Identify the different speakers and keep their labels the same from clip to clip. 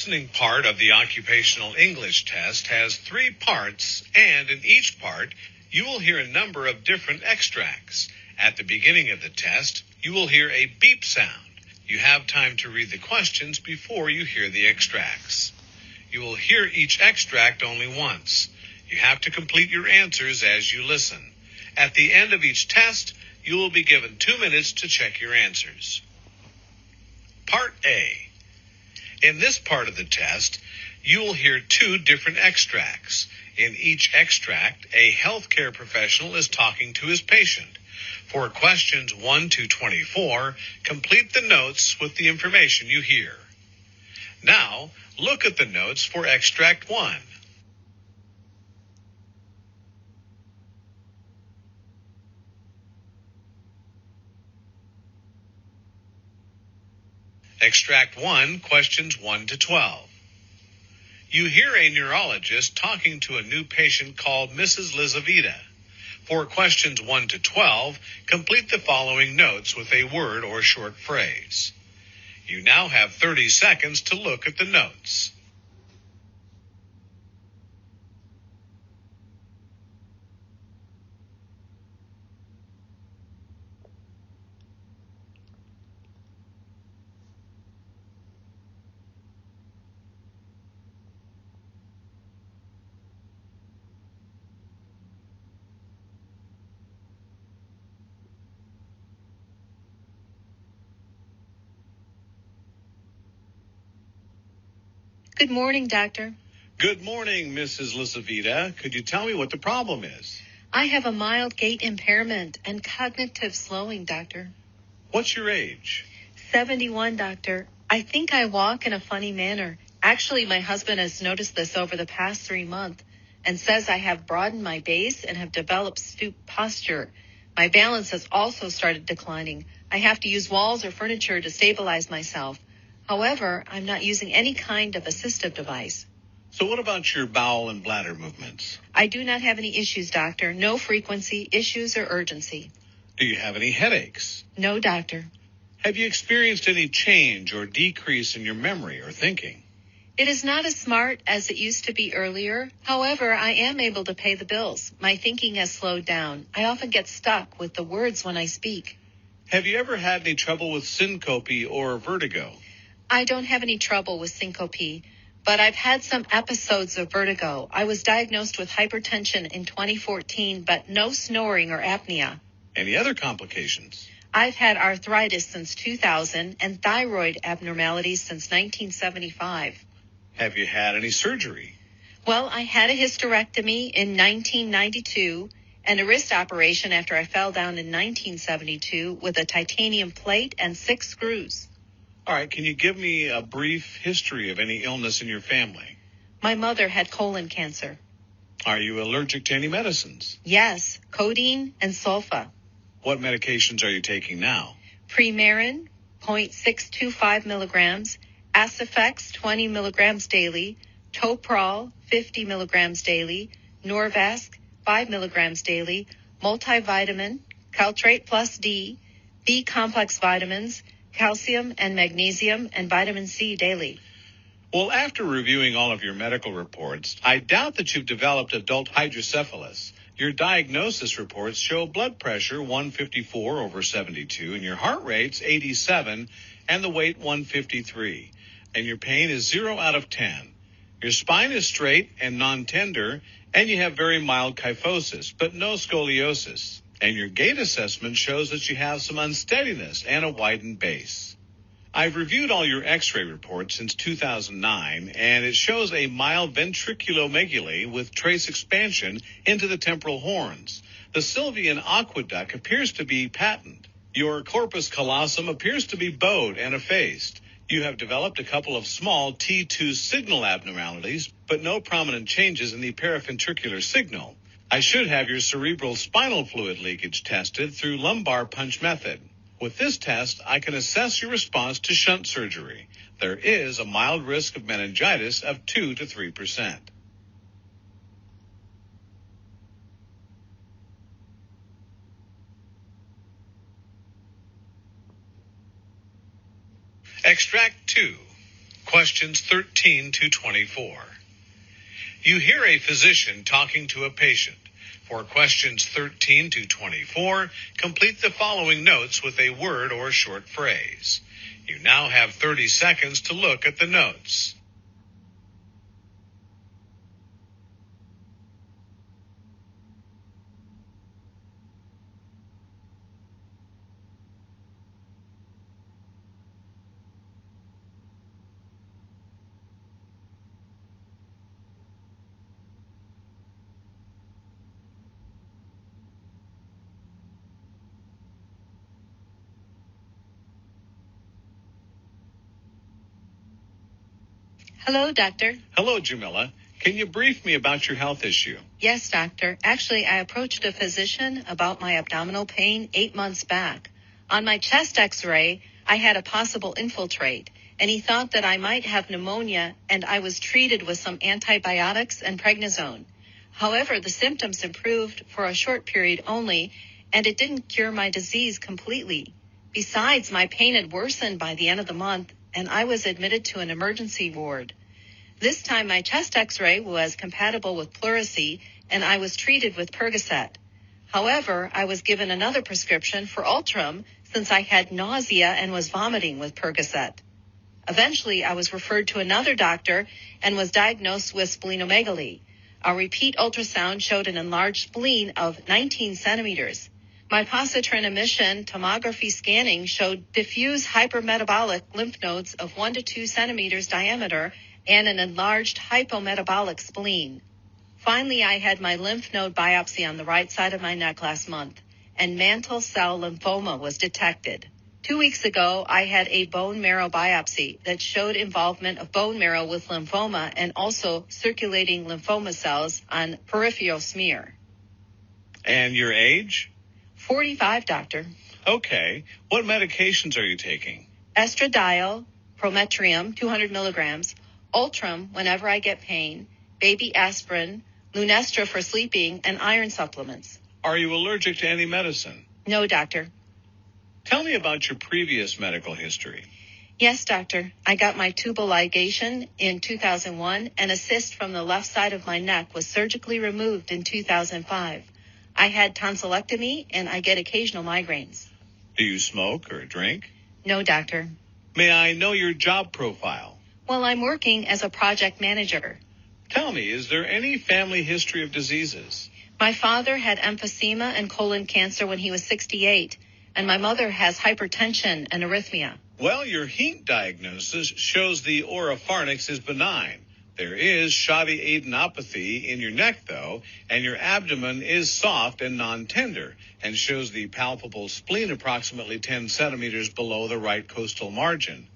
Speaker 1: listening part of the occupational English test has 3 parts, and in each part, you will hear a number of different extracts. At the beginning of the test, you will hear a beep sound. You have time to read the questions before you hear the extracts. You will hear each extract only once. You have to complete your answers as you listen. At the end of each test, you will be given 2 minutes to check your answers. Part A. In this part of the test, you will hear 2 different extracts. In each extract, a healthcare professional is talking to his patient. For questions 1 to 24, complete the notes with the information you hear. Now, look at the notes for extract 1. Extract 1, questions 1 to 12. You hear a neurologist talking to a new patient called Mrs. Lizaveta. For questions 1 to 12, complete the following notes with a word or short phrase. You now have 30 seconds to look at the notes.
Speaker 2: Good morning, doctor.
Speaker 1: Good morning, Mrs. Lizaveta. Could you tell me what the problem is?
Speaker 2: I have a mild gait impairment and cognitive slowing, doctor.
Speaker 1: What's your age?
Speaker 2: 71, doctor. I think I walk in a funny manner. Actually, my husband has noticed this over the past 3 months and says I have broadened my base and have developed stoop posture. My balance has also started declining. I have to use walls or furniture to stabilize myself. However, I'm not using any kind of assistive device.
Speaker 1: So what about your bowel and bladder movements?
Speaker 2: I do not have any issues, doctor. No frequency, issues, or urgency.
Speaker 1: Do you have any headaches?
Speaker 2: No, doctor.
Speaker 1: Have you experienced any change or decrease in your memory or thinking?
Speaker 2: It is not as smart as it used to be earlier. However, I am able to pay the bills. My thinking has slowed down. I often get stuck with the words when I speak.
Speaker 1: Have you ever had any trouble with syncope or vertigo?
Speaker 2: I don't have any trouble with syncope, but I've had some episodes of vertigo. I was diagnosed with hypertension in 2014, but no snoring or apnea.
Speaker 1: Any other complications?
Speaker 2: I've had arthritis since 2000 and thyroid abnormalities since 1975.
Speaker 1: Have you had any surgery?
Speaker 2: Well, I had a hysterectomy in 1992 and a wrist operation after I fell down in 1972 with a titanium plate and 6 screws.
Speaker 1: All right, can you give me a brief history of any illness in your family?
Speaker 2: My mother had colon cancer.
Speaker 1: Are you allergic to any medicines?
Speaker 2: Yes, codeine and sulfa.
Speaker 1: What medications are you taking now?
Speaker 2: Premarin, 0.625 milligrams, Acifex, 20 milligrams daily, Toprol, 50 milligrams daily, Norvasc, 5 milligrams daily, multivitamin, Caltrate plus D, B-complex vitamins, calcium and magnesium, and vitamin C daily.
Speaker 1: Well, after reviewing all of your medical reports, I doubt that you've developed adult hydrocephalus. Your diagnosis reports show blood pressure 154/72, and your heart rate's 87, and the weight 153. And your pain is 0 out of 10. Your spine is straight and non-tender, and you have very mild kyphosis, but no scoliosis. And your gait assessment shows that you have some unsteadiness and a widened base. I've reviewed all your x-ray reports since 2009, and it shows a mild ventriculomegaly with trace expansion into the temporal horns. The Sylvian aqueduct appears to be patent. Your corpus callosum appears to be bowed and effaced. You have developed a couple of small T2 signal abnormalities, but no prominent changes in the paraventricular signal. I should have your cerebral spinal fluid leakage tested through lumbar punch method. With this test, I can assess your response to shunt surgery. There is a mild risk of meningitis of 2 to 3%. Extract 2. Questions 13 to 24. You hear a physician talking to a patient. For questions 13 to 24, complete the following notes with a word or short phrase. You now have 30 seconds to look at the notes.
Speaker 2: Hello, doctor.
Speaker 1: Hello, Jamila. Can you brief me about your health issue?
Speaker 2: Yes, doctor. Actually, I approached a physician about my abdominal pain 8 months back. On my chest x-ray, I had a possible infiltrate, and he thought that I might have pneumonia, and I was treated with some antibiotics and prednisone. However, the symptoms improved for a short period only, and it didn't cure my disease completely. Besides, my pain had worsened by the end of the month, and I was admitted to an emergency ward. This time my chest x-ray was compatible with pleurisy, and I was treated with Percocet. However, I was given another prescription for Ultram since I had nausea and was vomiting with Percocet. Eventually, I was referred to another doctor and was diagnosed with splenomegaly. A repeat ultrasound showed an enlarged spleen of 19 centimeters. My positron emission tomography scanning showed diffuse hypermetabolic lymph nodes of 1 to 2 centimeters diameter and an enlarged hypometabolic spleen. Finally, I had my lymph node biopsy on the right side of my neck last month, and mantle cell lymphoma was detected. 2 weeks ago, I had a bone marrow biopsy that showed involvement of bone marrow with lymphoma and also circulating lymphoma cells on peripheral smear.
Speaker 1: And your age?
Speaker 2: 45, doctor.
Speaker 1: Okay. What medications are you taking?
Speaker 2: Estradiol, Prometrium, 200 milligrams, Ultram whenever I get pain, baby aspirin, Lunestra for sleeping, and iron supplements.
Speaker 1: Are you allergic to any medicine?
Speaker 2: No, doctor.
Speaker 1: Tell me about your previous medical history.
Speaker 2: Yes, doctor. I got my tubal ligation in 2001, and a cyst from the left side of my neck was surgically removed in 2005. I had tonsillectomy, and I get occasional migraines.
Speaker 1: Do you smoke or drink?
Speaker 2: No, doctor.
Speaker 1: May I know your job profile?
Speaker 2: Well, I'm working as a project manager.
Speaker 1: Tell me, is there any family history of diseases?
Speaker 2: My father had emphysema and colon cancer when he was 68, and my mother has hypertension and arrhythmia.
Speaker 1: Well, your heat diagnosis shows the oropharynx is benign. There is shoddy adenopathy in your neck, though, and your abdomen is soft and non-tender and shows the palpable spleen approximately 10 centimeters below the right costal margin.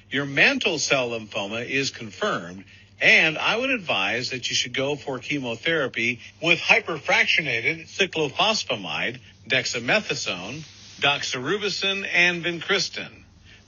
Speaker 1: Your mantle cell lymphoma is confirmed, and I would advise that you should go for chemotherapy with hyperfractionated cyclophosphamide, dexamethasone, doxorubicin, and vincristine.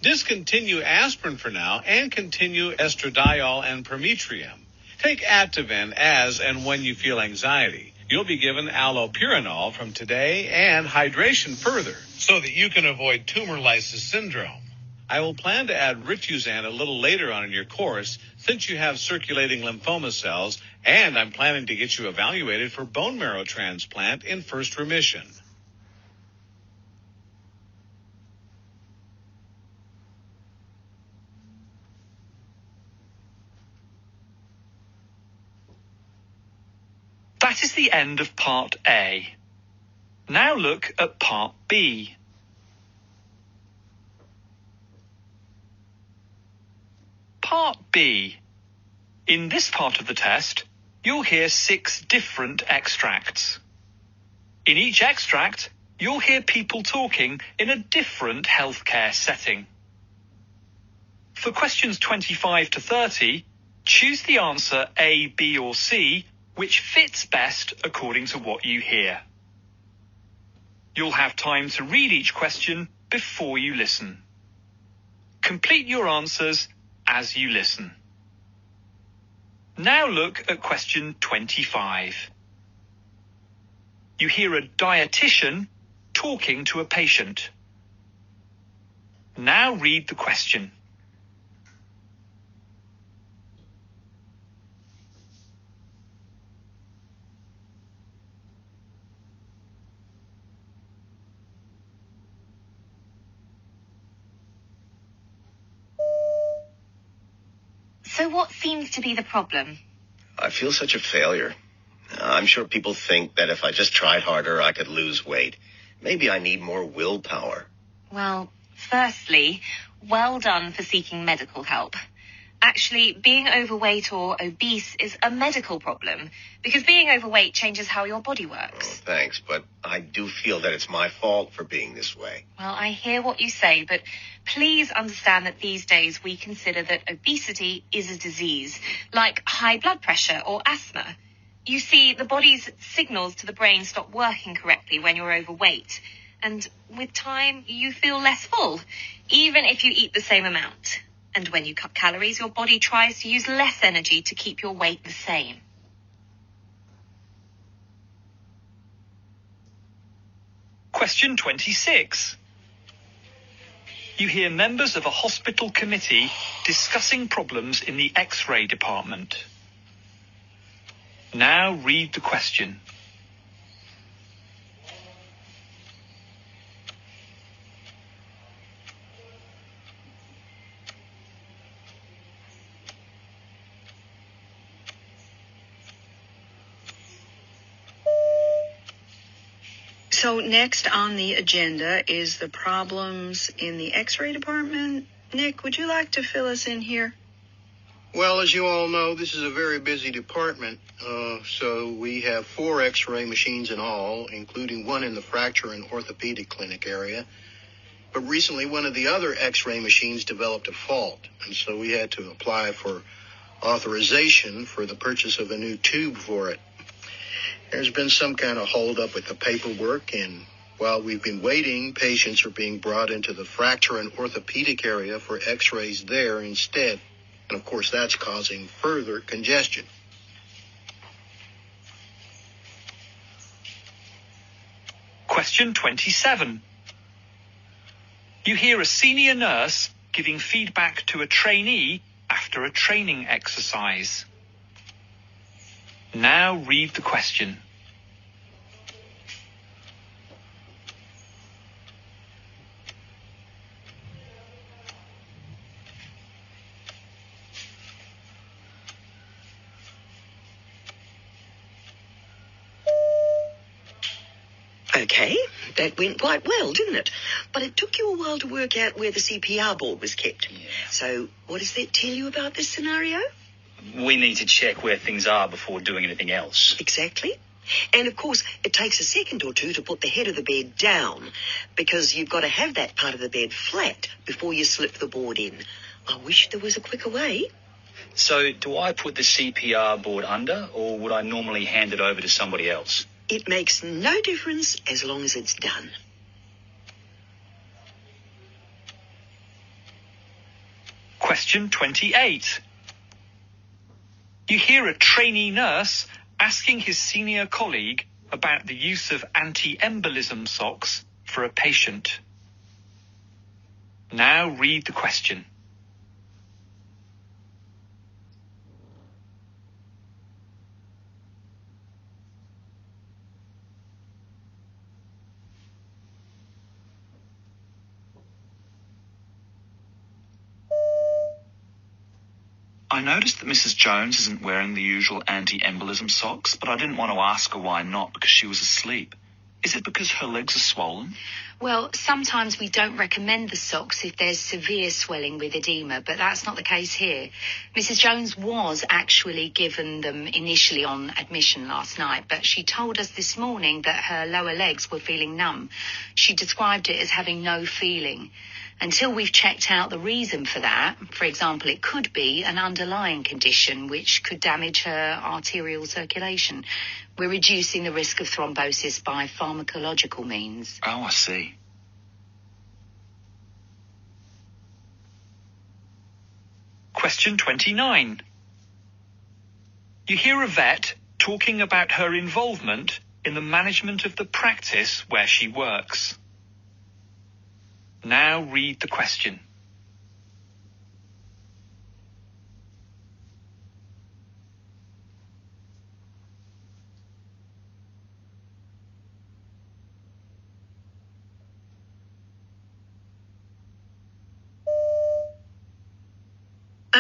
Speaker 1: Discontinue aspirin for now and continue estradiol and Prometrium. Take Ativan as and when you feel anxiety. You'll be given allopurinol from today and hydration further so that you can avoid tumor lysis syndrome. I will plan to add Rituzan a little later on in your course since you have circulating lymphoma cells, and I'm planning to get you evaluated for bone marrow transplant in first remission.
Speaker 3: That is the end of Part A. Now look at Part B. Part B. In this part of the test, you'll hear 6 different extracts. In each extract, you'll hear people talking in a different healthcare setting. For questions 25 to 30, choose the answer A, B, or C, which fits best according to what you hear. You'll have time to read each question before you listen. Complete your answers as you listen. Now look at question 25. You hear a dietitian talking to a patient. Now read the question.
Speaker 4: So what seems to be the problem?
Speaker 5: I feel such a failure. I'm sure people think that if I just tried harder, I could lose weight. Maybe I need more willpower.
Speaker 4: Well, firstly, well done for seeking medical help. Actually, being overweight or obese is a medical problem because being overweight changes how your body works.
Speaker 5: Oh, thanks, but I do feel that it's my fault for being this way.
Speaker 4: Well, I hear what you say, but please understand that these days we consider that obesity is a disease, like high blood pressure or asthma. You see, the body's signals to the brain stop working correctly when you're overweight. And with time, you feel less full, even if you eat the same amount. And when you cut calories, your body tries to use less energy to keep your weight the same.
Speaker 3: Question 26. You hear members of a hospital committee discussing problems in the X-ray department. Now read the question.
Speaker 6: So next on the agenda is the problems in the X-ray department. Nick, would you like to fill us in here?
Speaker 7: Well, as you all know, this is a very busy department. So we have 4 X-ray machines in all, including one in the fracture and orthopedic clinic area. But recently, one of the other X-ray machines developed a fault, and so we had to apply for authorization for the purchase of a new tube for it. There's been some kind of holdup with the paperwork, and while we've been waiting, patients are being brought into the fracture and orthopedic area for X-rays there instead. And of course, that's causing further congestion.
Speaker 3: Question 27. You hear a senior nurse giving feedback to a trainee after a training exercise. Now read the question.
Speaker 8: Okay, that went quite well, didn't it? But it took you a while to work out where the CPR board was kept.
Speaker 9: Yeah.
Speaker 8: So what does that tell you about this scenario?
Speaker 9: We need to check where things are before doing anything else.
Speaker 8: Exactly. And of course, it takes a second or two to put the head of the bed down, because you've got to have that part of the bed flat before you slip the board in. I wish there was a quicker way.
Speaker 9: So do I put the CPR board under, or would I normally hand it over to somebody else?
Speaker 8: It makes no difference as long as it's done.
Speaker 3: Question 28. You hear a trainee nurse asking his senior colleague about the use of anti-embolism socks for a patient. Now read the question.
Speaker 10: I noticed that Mrs. Jones isn't wearing the usual anti-embolism socks, but I didn't want to ask her why not, because she was asleep. Is it because her legs are swollen?
Speaker 6: Well, sometimes we don't recommend the socks if there's severe swelling with edema, but that's not the case here. Mrs. Jones was actually given them initially on admission last night, but she told us this morning that her lower legs were feeling numb. She described it as having no feeling. Until we've checked out the reason for that, for example, it could be an underlying condition which could damage her arterial circulation. We're reducing the risk of thrombosis by pharmacological means.
Speaker 10: Oh, I see.
Speaker 3: Question 29. You hear a vet talking about her involvement in the management of the practice where she works. Now read the question.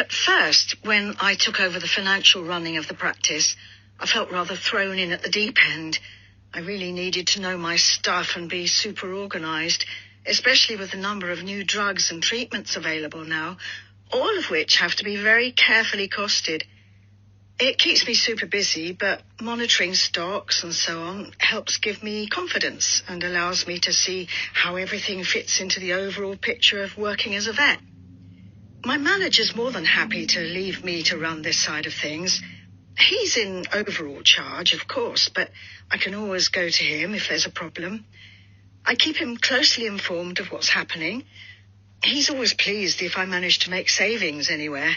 Speaker 11: At first, when I took over the financial running of the practice, I felt rather thrown in at the deep end. I really needed to know my stuff and be super organised, especially with the number of new drugs and treatments available now, all of which have to be very carefully costed. It keeps me super busy, but monitoring stocks and so on helps give me confidence and allows me to see how everything fits into the overall picture of working as a vet. My manager's more than happy to leave me to run this side of things. He's in overall charge, of course, but I can always go to him if there's a problem. I keep him closely informed of what's happening. He's always pleased if I manage to make savings anywhere.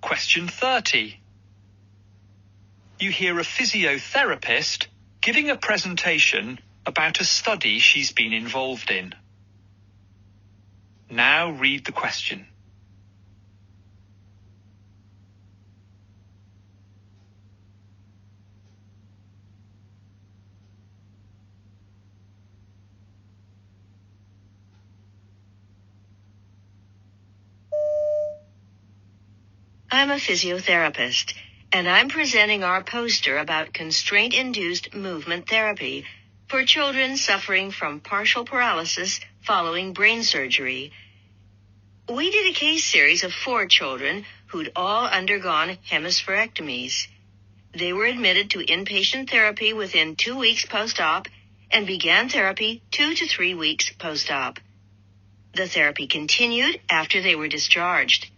Speaker 3: Question 30. You hear a physiotherapist giving a presentation about a study she's been involved in. Now read the question.
Speaker 12: I'm a physiotherapist, and I'm presenting our poster about constraint-induced movement therapy for children suffering from partial paralysis following brain surgery. We did a case series of 4 children who'd all undergone hemispherectomies. They were admitted to inpatient therapy within 2 weeks post-op and began therapy 2 to 3 weeks post-op. The therapy continued after they were discharged.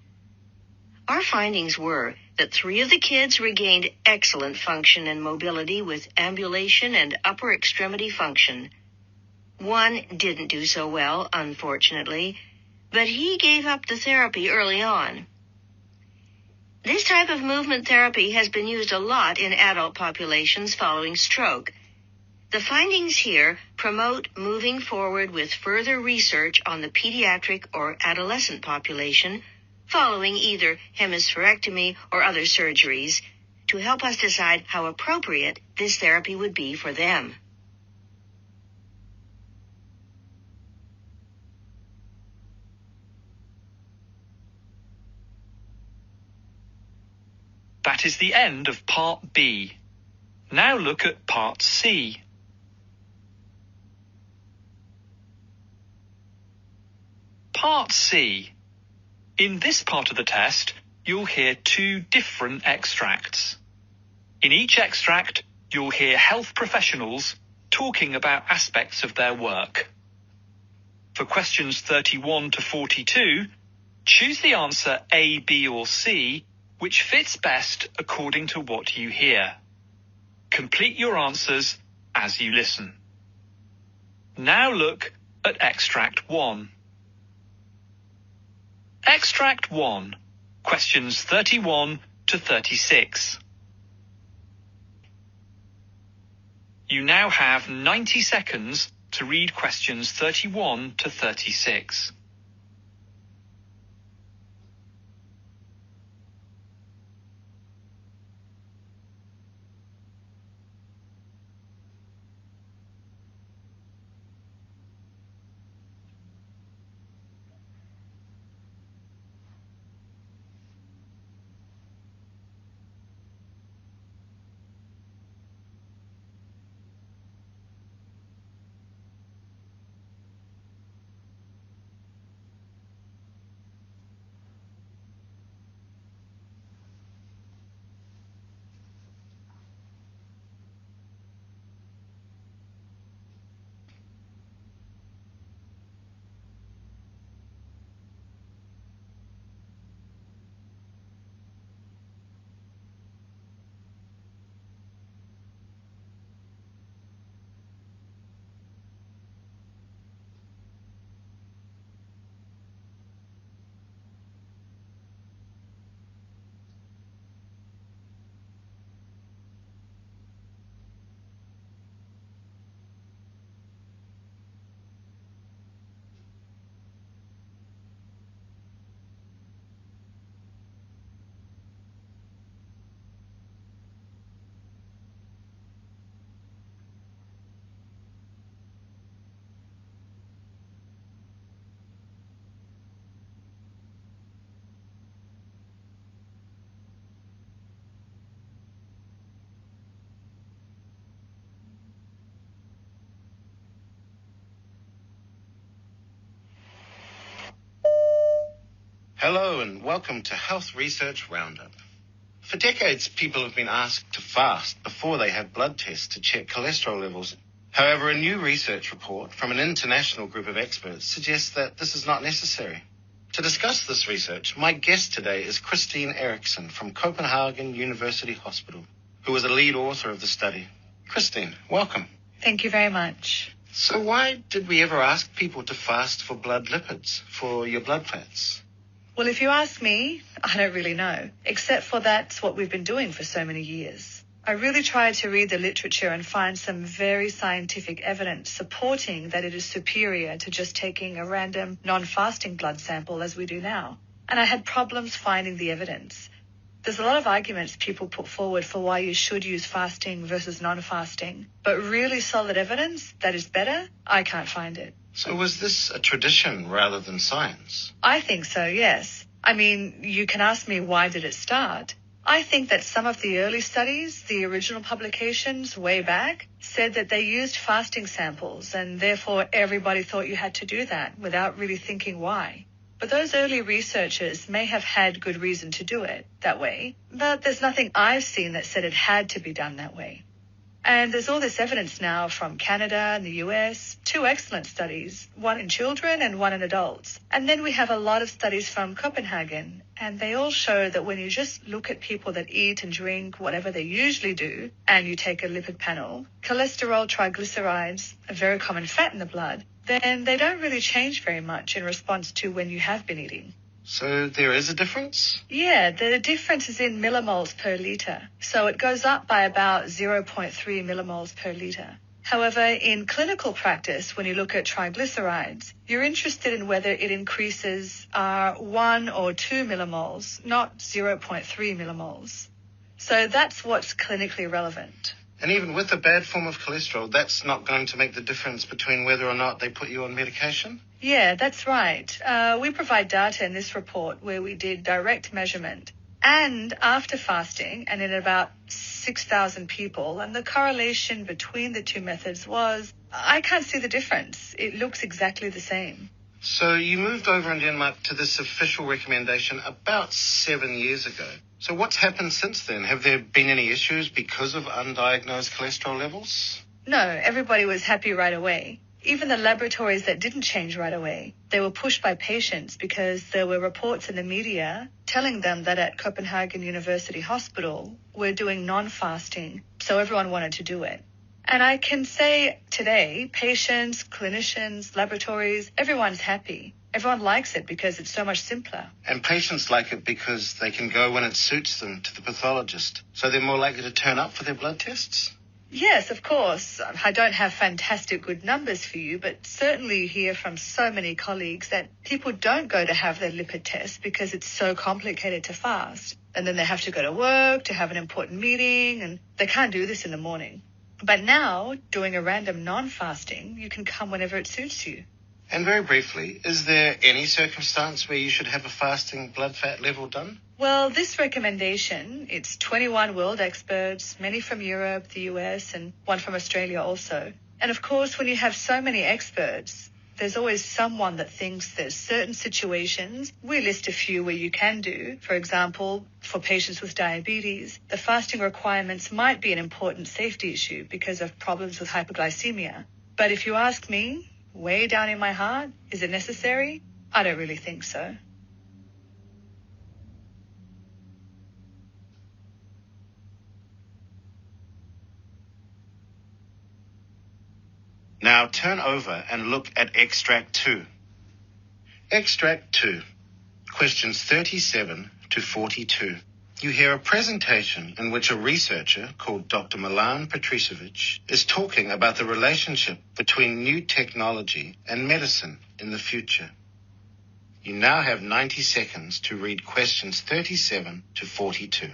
Speaker 12: Our findings were that 3 of the kids regained excellent function and mobility with ambulation and upper extremity function. 1 didn't do so well, unfortunately, but he gave up the therapy early on. This type of movement therapy has been used a lot in adult populations following stroke. The findings here promote moving forward with further research on the pediatric or adolescent population following either hemispherectomy or other surgeries to help us decide how appropriate this therapy would be for them.
Speaker 3: That is the end of Part B. Now look at Part C. Part C. In this part of the test, you'll hear 2 different extracts. In each extract, you'll hear health professionals talking about aspects of their work. For questions 31 to 42, choose the answer A, B, or C, which fits best according to what you hear. Complete your answers as you listen. Now look at Extract 1. Extract 1, questions 31 to 36. You now have 90 seconds to read questions 31 to 36.
Speaker 13: Hello and welcome to Health Research Roundup. For decades, people have been asked to fast before they have blood tests to check cholesterol levels. However, a new research report from an international group of experts suggests that this is not necessary. To discuss this research, my guest today is Christine Eriksson from Copenhagen University Hospital, who was a lead author of the study. Christine, welcome.
Speaker 14: Thank you very much.
Speaker 13: So why did we ever ask people to fast for blood lipids, for your blood fats?
Speaker 14: Well, if you ask me, I don't really know, except for that's what we've been doing for so many years. I really tried to read the literature and find some very scientific evidence supporting that it is superior to just taking a random non-fasting blood sample as we do now. And I had problems finding the evidence. There's a lot of arguments people put forward for why you should use fasting versus non-fasting, but really solid evidence that is better, I can't find it.
Speaker 13: So was this a tradition rather than science?
Speaker 14: I think so, yes. I mean, you can ask me why did it start? I think that some of the early studies, the original publications way back, said that they used fasting samples and therefore everybody thought you had to do that without really thinking why. But those early researchers may have had good reason to do it that way, but there's nothing I've seen that said it had to be done that way. And there's all this evidence now from Canada and the US, 2 excellent studies, one in children and one in adults. And then we have a lot of studies from Copenhagen, and they all show that when you just look at people that eat and drink whatever they usually do, and you take a lipid panel, cholesterol, triglycerides, a very common fat in the blood, then they don't really change very much in response to when you have been eating.
Speaker 13: So there is a difference?
Speaker 14: Yeah, the difference is in millimoles per litre. So it goes up by about 0.3 millimoles per litre. However, in clinical practice, when you look at triglycerides, you're interested in whether it increases 1 or 2 millimoles, not 0.3 millimoles. So that's what's clinically relevant.
Speaker 13: And even with a bad form of cholesterol, that's not going to make the difference between whether or not they put you on medication?
Speaker 14: Yeah, that's right. We provide data in this report where we did direct measurement and after fasting and in about 6,000 people. And the correlation between the two methods was, I can't see the difference. It looks exactly the same.
Speaker 13: So you moved over in Denmark to this official recommendation about 7 years ago. So what's happened since then? Have there been any issues because of undiagnosed cholesterol levels?
Speaker 14: No, everybody was happy right away. Even the laboratories that didn't change right away, they were pushed by patients because there were reports in the media telling them that at Copenhagen University Hospital, we're doing non-fasting, so everyone wanted to do it. And I can say today, patients, clinicians, laboratories, everyone's happy. Everyone likes it because it's so much simpler.
Speaker 13: And patients like it because they can go when it suits them to the pathologist, so they're more likely to turn up for their blood tests?
Speaker 14: Yes, of course. I don't have fantastic good numbers for you, but certainly you hear from so many colleagues that people don't go to have their lipid test because it's so complicated to fast. And then they have to go to work, to have an important meeting, and they can't do this in the morning. But now, doing a random non-fasting, you can come whenever it suits you.
Speaker 13: And very briefly, is there any circumstance where you should have a fasting blood fat level done?
Speaker 14: Well, this recommendation, it's 21 world experts, many from Europe, the US, and one from Australia also. And of course, when you have so many experts, there's always someone that thinks there's certain situations. We list a few where you can do. For example, for patients with diabetes, the fasting requirements might be an important safety issue because of problems with hypoglycemia. But if you ask me, way down in my heart, is it necessary? I don't really think so.
Speaker 13: Now turn over and look at Extract 2. Extract 2, questions 37 to 42. You hear a presentation in which a researcher called Dr. Milan Petricevic is talking about the relationship between new technology and medicine in the future. You now have 90 seconds to read questions 37 to 42.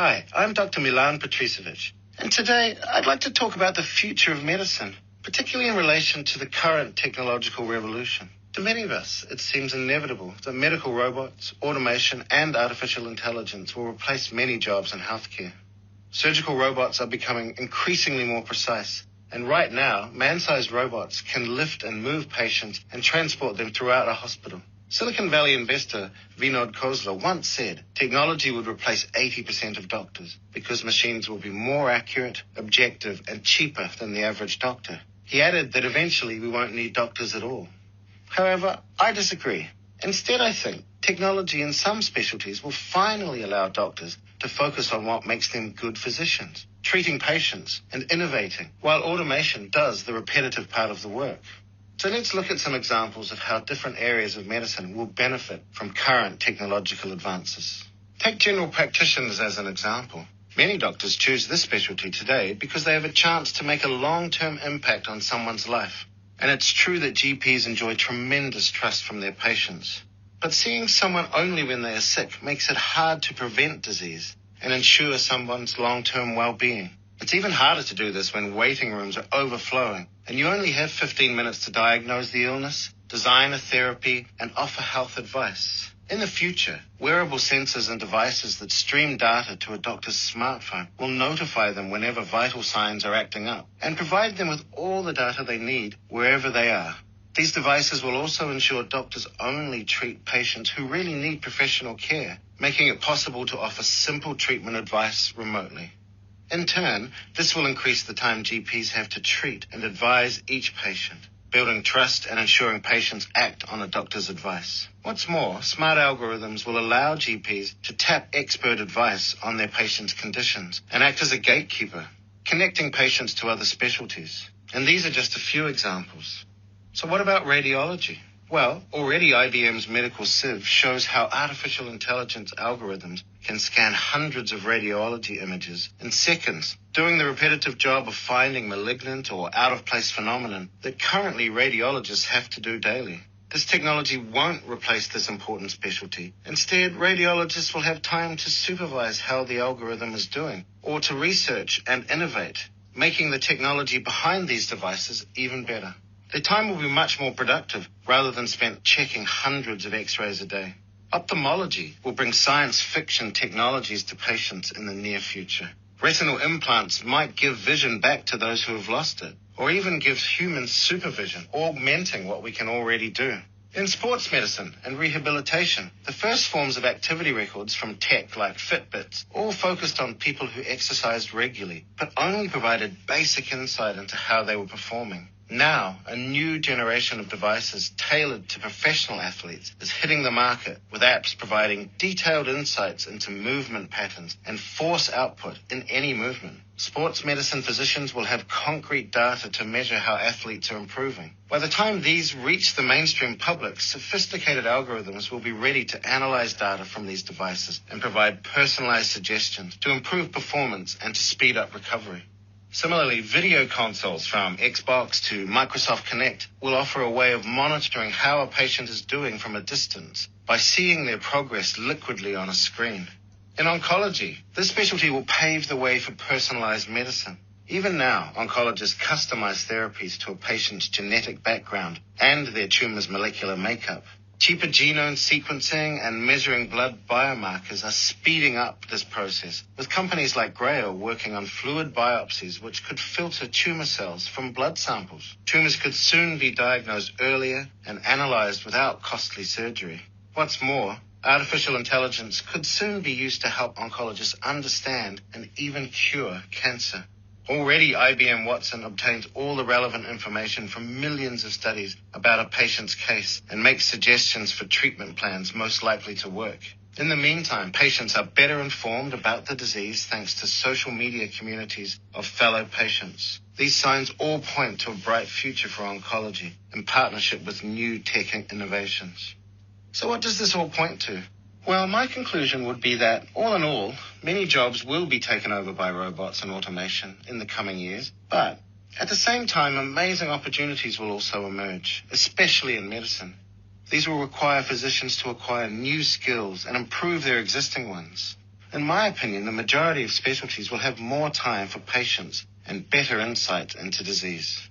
Speaker 13: Hi, I'm Dr. Milan Petricevic, and today I'd like to talk about the future of medicine, particularly in relation to the current technological revolution. To many of us, it seems inevitable that medical robots, automation, and artificial intelligence will replace many jobs in healthcare. Surgical robots are becoming increasingly more precise, and right now, man-sized robots can lift and move patients and transport them throughout a hospital. Silicon Valley investor Vinod Khosla once said technology would replace 80% of doctors because machines will be more accurate, objective, and cheaper than the average doctor. He added that eventually we won't need doctors at all. However, I disagree. Instead, I think technology in some specialties will finally allow doctors to focus on what makes them good physicians, treating patients and innovating, while automation does the repetitive part of the work. So let's look at some examples of how different areas of medicine will benefit from current technological advances. Take general practitioners as an example. Many doctors choose this specialty today because they have a chance to make a long-term impact on someone's life. And it's true that GPs enjoy tremendous trust from their patients. But seeing someone only when they are sick makes it hard to prevent disease and ensure someone's long-term well-being. It's even harder to do this when waiting rooms are overflowing and you only have 15 minutes to diagnose the illness, design a therapy, and offer health advice. In the future, wearable sensors and devices that stream data to a doctor's smartphone will notify them whenever vital signs are acting up and provide them with all the data they need wherever they are. These devices will also ensure doctors only treat patients who really need professional care, making it possible to offer simple treatment advice remotely. In turn, this will increase the time GPs have to treat and advise each patient, building trust and ensuring patients act on a doctor's advice. What's more, smart algorithms will allow GPs to tap expert advice on their patients' conditions and act as a gatekeeper, connecting patients to other specialties. And these are just a few examples. So what about radiology? Well, already IBM's Medical Sieve shows how artificial intelligence algorithms can scan hundreds of radiology images in seconds, doing the repetitive job of finding malignant or out-of-place phenomenon that currently radiologists have to do daily. This technology won't replace this important specialty. Instead, radiologists will have time to supervise how the algorithm is doing, or to research and innovate, making the technology behind these devices even better. Their time will be much more productive rather than spent checking hundreds of x-rays a day. Ophthalmology will bring science fiction technologies to patients in the near future. Retinal implants might give vision back to those who have lost it, or even give humans supervision, augmenting what we can already do. In sports medicine and rehabilitation, the first forms of activity records from tech like Fitbits all focused on people who exercised regularly, but only provided basic insight into how they were performing. Now, a new generation of devices tailored to professional athletes is hitting the market, with apps providing detailed insights into movement patterns and force output in any movement. Sports medicine physicians will have concrete data to measure how athletes are improving. By the time these reach the mainstream public, sophisticated algorithms will be ready to analyze data from these devices and provide personalized suggestions to improve performance and to speed up recovery. Similarly, video consoles from Xbox to Microsoft Kinect will offer a way of monitoring how a patient is doing from a distance by seeing their progress liquidly on a screen. In oncology, this specialty will pave the way for personalized medicine. Even now, oncologists customize therapies to a patient's genetic background and their tumor's molecular makeup. Cheaper genome sequencing and measuring blood biomarkers are speeding up this process, with companies like Grail working on fluid biopsies which could filter tumor cells from blood samples. Tumors could soon be diagnosed earlier and analyzed without costly surgery. What's more, artificial intelligence could soon be used to help oncologists understand and even cure cancer. Already, IBM Watson obtains all the relevant information from millions of studies about a patient's case and makes suggestions for treatment plans most likely to work. In the meantime, patients are better informed about the disease thanks to social media communities of fellow patients. These signs all point to a bright future for oncology in partnership with new tech innovations. So what does this all point to? Well, my conclusion would be that, all in all, many jobs will be taken over by robots and automation in the coming years, but at the same time, amazing opportunities will also emerge, especially in medicine. These will require physicians to acquire new skills and improve their existing ones. In my opinion, the majority of specialties will have more time for patients and better insight into disease.